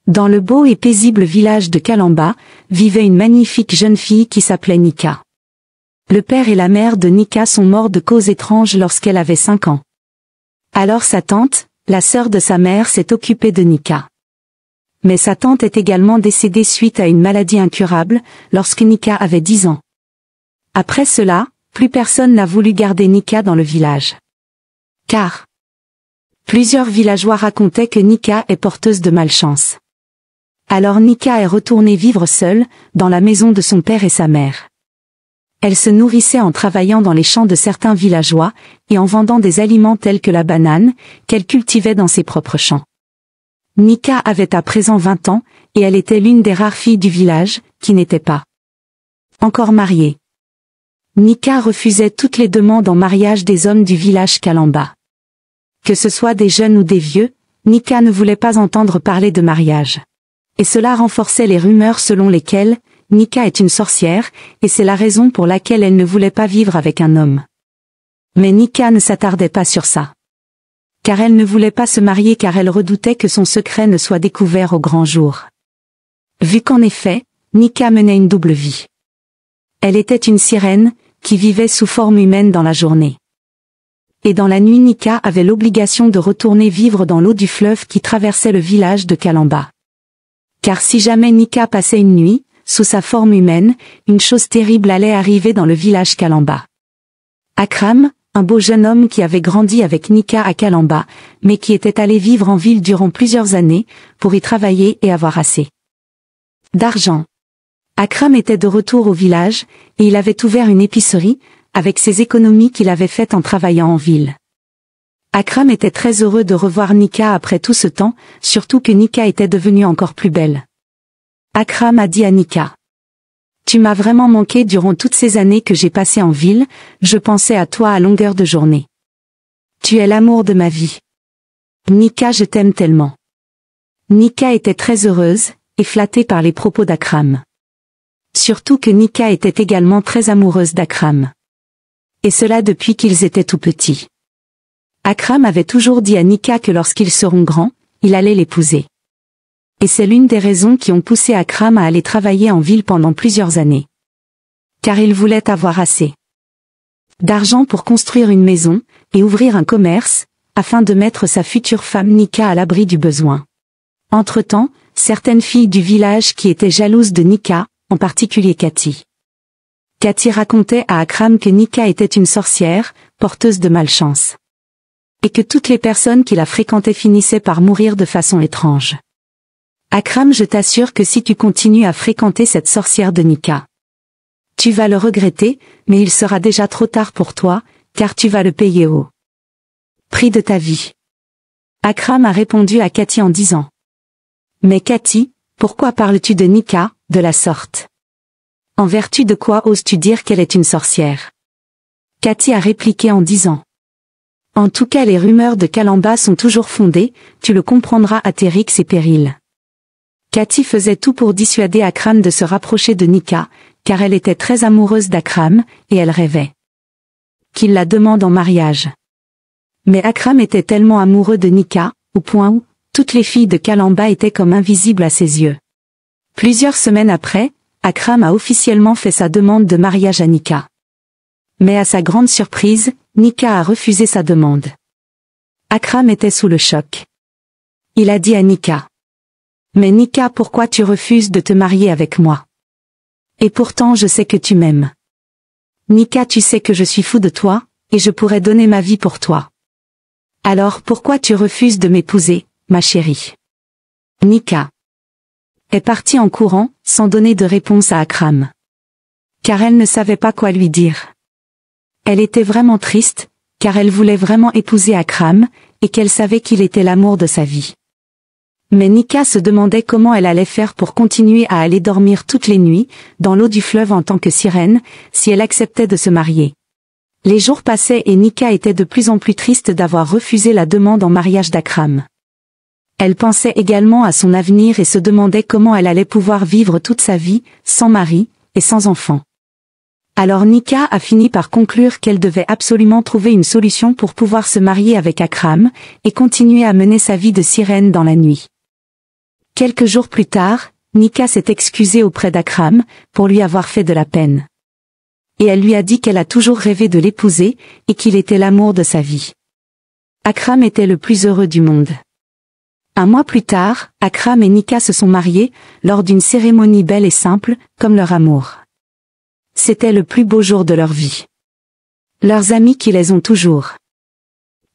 Dans le beau et paisible village de Kalamba, vivait une magnifique jeune fille qui s'appelait Nika. Le père et la mère de Nika sont morts de cause étrange lorsqu'elle avait 5 ans. Alors sa tante, la sœur de sa mère, s'est occupée de Nika. Mais sa tante est également décédée suite à une maladie incurable, lorsque Nika avait 10 ans. Après cela, plus personne n'a voulu garder Nika dans le village. Car plusieurs villageois racontaient que Nika est porteuse de malchance. Alors Nika est retournée vivre seule, dans la maison de son père et sa mère. Elle se nourrissait en travaillant dans les champs de certains villageois, et en vendant des aliments tels que la banane, qu'elle cultivait dans ses propres champs. Nika avait à présent 20 ans, et elle était l'une des rares filles du village, qui n'était pas encore mariée. Nika refusait toutes les demandes en mariage des hommes du village Kalamba. Que ce soit des jeunes ou des vieux, Nika ne voulait pas entendre parler de mariage. Et cela renforçait les rumeurs selon lesquelles Nika est une sorcière, et c'est la raison pour laquelle elle ne voulait pas vivre avec un homme. Mais Nika ne s'attardait pas sur ça. Car elle ne voulait pas se marier car elle redoutait que son secret ne soit découvert au grand jour. Vu qu'en effet, Nika menait une double vie. Elle était une sirène, qui vivait sous forme humaine dans la journée. Et dans la nuit Nika avait l'obligation de retourner vivre dans l'eau du fleuve qui traversait le village de Kalamba. Car si jamais Nika passait une nuit, sous sa forme humaine, une chose terrible allait arriver dans le village Kalamba. Akram, un beau jeune homme qui avait grandi avec Nika à Kalamba, mais qui était allé vivre en ville durant plusieurs années, pour y travailler et avoir assez d'argent. Akram était de retour au village, et il avait ouvert une épicerie, avec ses économies qu'il avait faites en travaillant en ville. Akram était très heureux de revoir Nika après tout ce temps, surtout que Nika était devenue encore plus belle. Akram a dit à Nika: « Tu m'as vraiment manqué durant toutes ces années que j'ai passées en ville, je pensais à toi à longueur de journée. Tu es l'amour de ma vie. Nika, je t'aime tellement. » Nika était très heureuse, et flattée par les propos d'Akram. Surtout que Nika était également très amoureuse d'Akram. Et cela depuis qu'ils étaient tout petits. Akram avait toujours dit à Nika que lorsqu'ils seront grands, il allait l'épouser. Et c'est l'une des raisons qui ont poussé Akram à aller travailler en ville pendant plusieurs années. Car il voulait avoir assez d'argent pour construire une maison, et ouvrir un commerce, afin de mettre sa future femme Nika à l'abri du besoin. Entre-temps, certaines filles du village qui étaient jalouses de Nika, en particulier Cathy. Cathy racontait à Akram que Nika était une sorcière, porteuse de malchance. Et que toutes les personnes qui la fréquentaient finissaient par mourir de façon étrange. Akram, je t'assure que si tu continues à fréquenter cette sorcière de Nika, tu vas le regretter, mais il sera déjà trop tard pour toi, car tu vas le payer au prix de ta vie. Akram a répondu à Cathy en disant: « Mais Cathy, pourquoi parles-tu de Nika, de la sorte? En vertu de quoi oses-tu dire qu'elle est une sorcière? » Cathy a répliqué en disant: « En tout cas les rumeurs de Kalamba sont toujours fondées, tu le comprendras à tes risques et périls. » Cathy faisait tout pour dissuader Akram de se rapprocher de Nika, car elle était très amoureuse d'Akram, et elle rêvait qu'il la demande en mariage. Mais Akram était tellement amoureux de Nika, au point où toutes les filles de Kalamba étaient comme invisibles à ses yeux. Plusieurs semaines après, Akram a officiellement fait sa demande de mariage à Nika. Mais à sa grande surprise, Nika a refusé sa demande. Akram était sous le choc. Il a dit à Nika: « Mais Nika, pourquoi tu refuses de te marier avec moi? Et pourtant je sais que tu m'aimes. Nika, tu sais que je suis fou de toi, et je pourrais donner ma vie pour toi. Alors pourquoi tu refuses de m'épouser, ma chérie? » Nika est partie en courant, sans donner de réponse à Akram. Car elle ne savait pas quoi lui dire. Elle était vraiment triste, car elle voulait vraiment épouser Akram, et qu'elle savait qu'il était l'amour de sa vie. Mais Nika se demandait comment elle allait faire pour continuer à aller dormir toutes les nuits, dans l'eau du fleuve en tant que sirène, si elle acceptait de se marier. Les jours passaient et Nika était de plus en plus triste d'avoir refusé la demande en mariage d'Akram. Elle pensait également à son avenir et se demandait comment elle allait pouvoir vivre toute sa vie, sans mari, et sans enfant. Alors Nika a fini par conclure qu'elle devait absolument trouver une solution pour pouvoir se marier avec Akram, et continuer à mener sa vie de sirène dans la nuit. Quelques jours plus tard, Nika s'est excusée auprès d'Akram pour lui avoir fait de la peine. Et elle lui a dit qu'elle a toujours rêvé de l'épouser et qu'il était l'amour de sa vie. Akram était le plus heureux du monde. Un mois plus tard, Akram et Nika se sont mariés lors d'une cérémonie belle et simple, comme leur amour. C'était le plus beau jour de leur vie. Leurs amis qui les ont toujours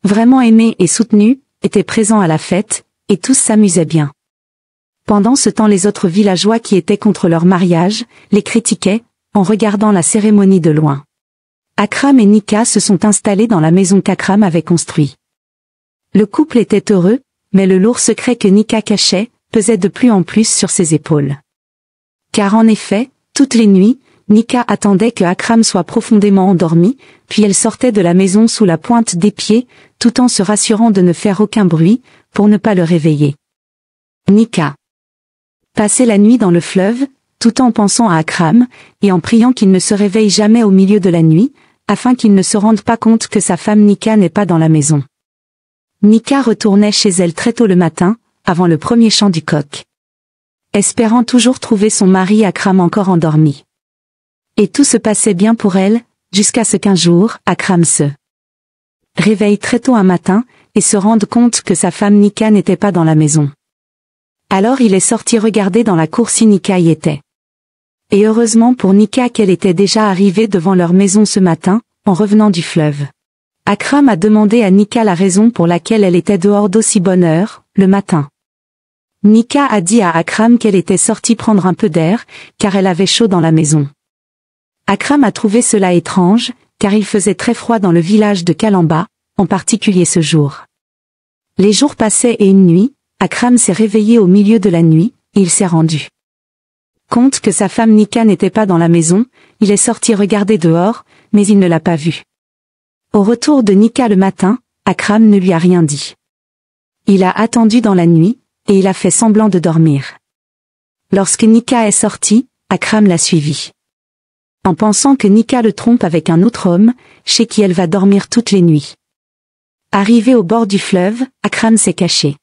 vraiment aimés et soutenus étaient présents à la fête, et tous s'amusaient bien. Pendant ce temps, les autres villageois qui étaient contre leur mariage les critiquaient, en regardant la cérémonie de loin. Akram et Nika se sont installés dans la maison qu'Akram avait construite. Le couple était heureux, mais le lourd secret que Nika cachait pesait de plus en plus sur ses épaules. Car en effet, toutes les nuits, Nika attendait que Akram soit profondément endormi, puis elle sortait de la maison sous la pointe des pieds, tout en se rassurant de ne faire aucun bruit, pour ne pas le réveiller. Nika passait la nuit dans le fleuve, tout en pensant à Akram, et en priant qu'il ne se réveille jamais au milieu de la nuit, afin qu'il ne se rende pas compte que sa femme Nika n'est pas dans la maison. Nika retournait chez elle très tôt le matin, avant le premier chant du coq, espérant toujours trouver son mari Akram encore endormi. Et tout se passait bien pour elle, jusqu'à ce qu'un jour, Akram se réveille très tôt un matin, et se rende compte que sa femme Nika n'était pas dans la maison. Alors il est sorti regarder dans la cour si Nika y était. Et heureusement pour Nika qu'elle était déjà arrivée devant leur maison ce matin, en revenant du fleuve. Akram a demandé à Nika la raison pour laquelle elle était dehors d'aussi bonne heure, le matin. Nika a dit à Akram qu'elle était sortie prendre un peu d'air, car elle avait chaud dans la maison. Akram a trouvé cela étrange, car il faisait très froid dans le village de Kalamba, en particulier ce jour. Les jours passaient et une nuit, Akram s'est réveillé au milieu de la nuit, et il s'est rendu compte que sa femme Nika n'était pas dans la maison, il est sorti regarder dehors, mais il ne l'a pas vue. Au retour de Nika le matin, Akram ne lui a rien dit. Il a attendu dans la nuit, et il a fait semblant de dormir. Lorsque Nika est sortie, Akram l'a suivi. En pensant que Nika le trompe avec un autre homme, chez qui elle va dormir toutes les nuits. Arrivé au bord du fleuve, Akram s'est caché.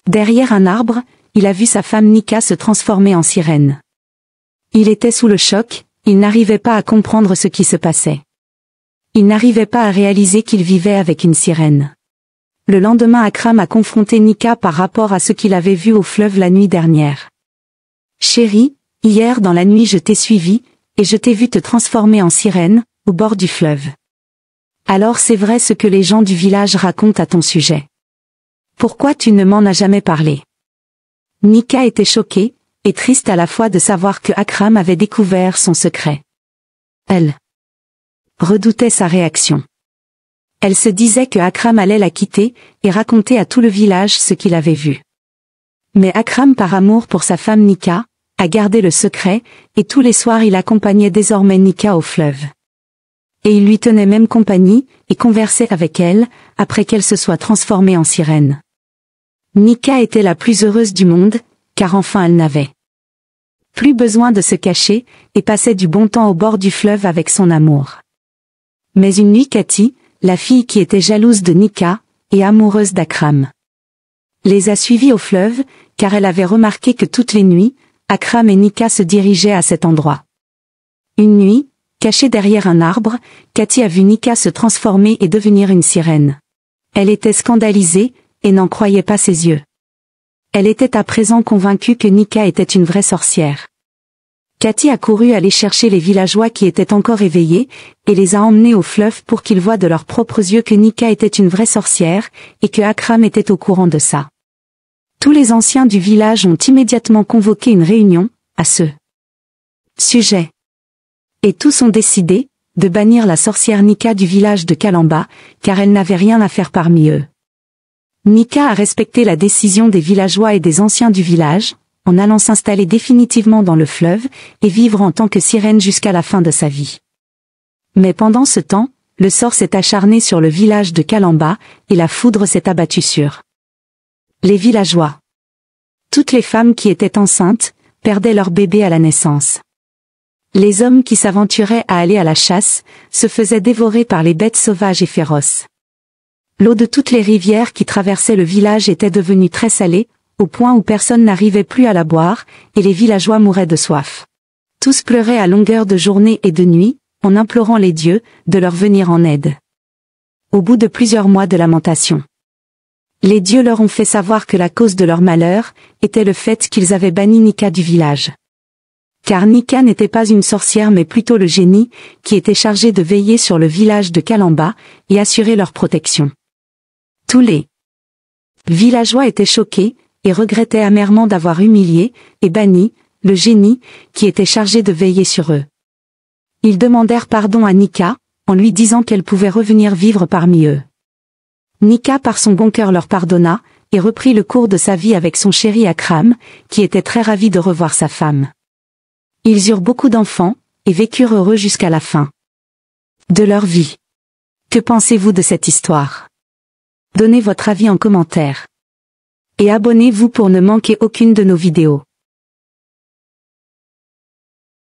Derrière un arbre, il a vu sa femme Nika se transformer en sirène. Il était sous le choc, il n'arrivait pas à comprendre ce qui se passait. Il n'arrivait pas à réaliser qu'il vivait avec une sirène. Le lendemain, Akram a confronté Nika par rapport à ce qu'il avait vu au fleuve la nuit dernière. Chérie, hier dans la nuit je t'ai suivi, et je t'ai vu te transformer en sirène, au bord du fleuve. Alors c'est vrai ce que les gens du village racontent à ton sujet. Pourquoi tu ne m'en as jamais parlé? Nika était choquée, et triste à la fois de savoir que Akram avait découvert son secret. Elle redoutait sa réaction. Elle se disait que Akram allait la quitter, et raconter à tout le village ce qu'il avait vu. Mais Akram, par amour pour sa femme Nika, a gardé le secret, et tous les soirs il accompagnait désormais Nika au fleuve. Et il lui tenait même compagnie, et conversait avec elle, après qu'elle se soit transformée en sirène. Nika était la plus heureuse du monde, car enfin elle n'avait plus besoin de se cacher, et passait du bon temps au bord du fleuve avec son amour. Mais une nuit Cathy, la fille qui était jalouse de Nika, et amoureuse d'Akram, les a suivis au fleuve, car elle avait remarqué que toutes les nuits, Akram et Nika se dirigeaient à cet endroit. Une nuit, cachée derrière un arbre, Cathy a vu Nika se transformer et devenir une sirène. Elle était scandalisée, et n'en croyait pas ses yeux. Elle était à présent convaincue que Nika était une vraie sorcière. Cathy a couru aller chercher les villageois qui étaient encore éveillés, et les a emmenés au fleuve pour qu'ils voient de leurs propres yeux que Nika était une vraie sorcière, et que Akram était au courant de ça. Tous les anciens du village ont immédiatement convoqué une réunion, à ce sujet. Et tous ont décidé, de bannir la sorcière Nika du village de Kalamba, car elle n'avait rien à faire parmi eux. Nika a respecté la décision des villageois et des anciens du village, en allant s'installer définitivement dans le fleuve, et vivre en tant que sirène jusqu'à la fin de sa vie. Mais pendant ce temps, le sort s'est acharné sur le village de Kalamba, et la foudre s'est abattue sur les villageois. Toutes les femmes qui étaient enceintes, perdaient leur bébé à la naissance. Les hommes qui s'aventuraient à aller à la chasse, se faisaient dévorer par les bêtes sauvages et féroces. L'eau de toutes les rivières qui traversaient le village était devenue très salée, au point où personne n'arrivait plus à la boire, et les villageois mouraient de soif. Tous pleuraient à longueur de journée et de nuit, en implorant les dieux de leur venir en aide. Au bout de plusieurs mois de lamentation, les dieux leur ont fait savoir que la cause de leur malheur était le fait qu'ils avaient banni Nika du village. Car Nika n'était pas une sorcière mais plutôt le génie, qui était chargé de veiller sur le village de Kalamba, et assurer leur protection. Tous les villageois étaient choqués, et regrettaient amèrement d'avoir humilié, et banni, le génie, qui était chargé de veiller sur eux. Ils demandèrent pardon à Nika, en lui disant qu'elle pouvait revenir vivre parmi eux. Nika par son bon cœur leur pardonna, et reprit le cours de sa vie avec son chéri Akram, qui était très ravi de revoir sa femme. Ils eurent beaucoup d'enfants, et vécurent heureux jusqu'à la fin de leur vie. Que pensez-vous de cette histoire? Donnez votre avis en commentaire. Et abonnez-vous pour ne manquer aucune de nos vidéos.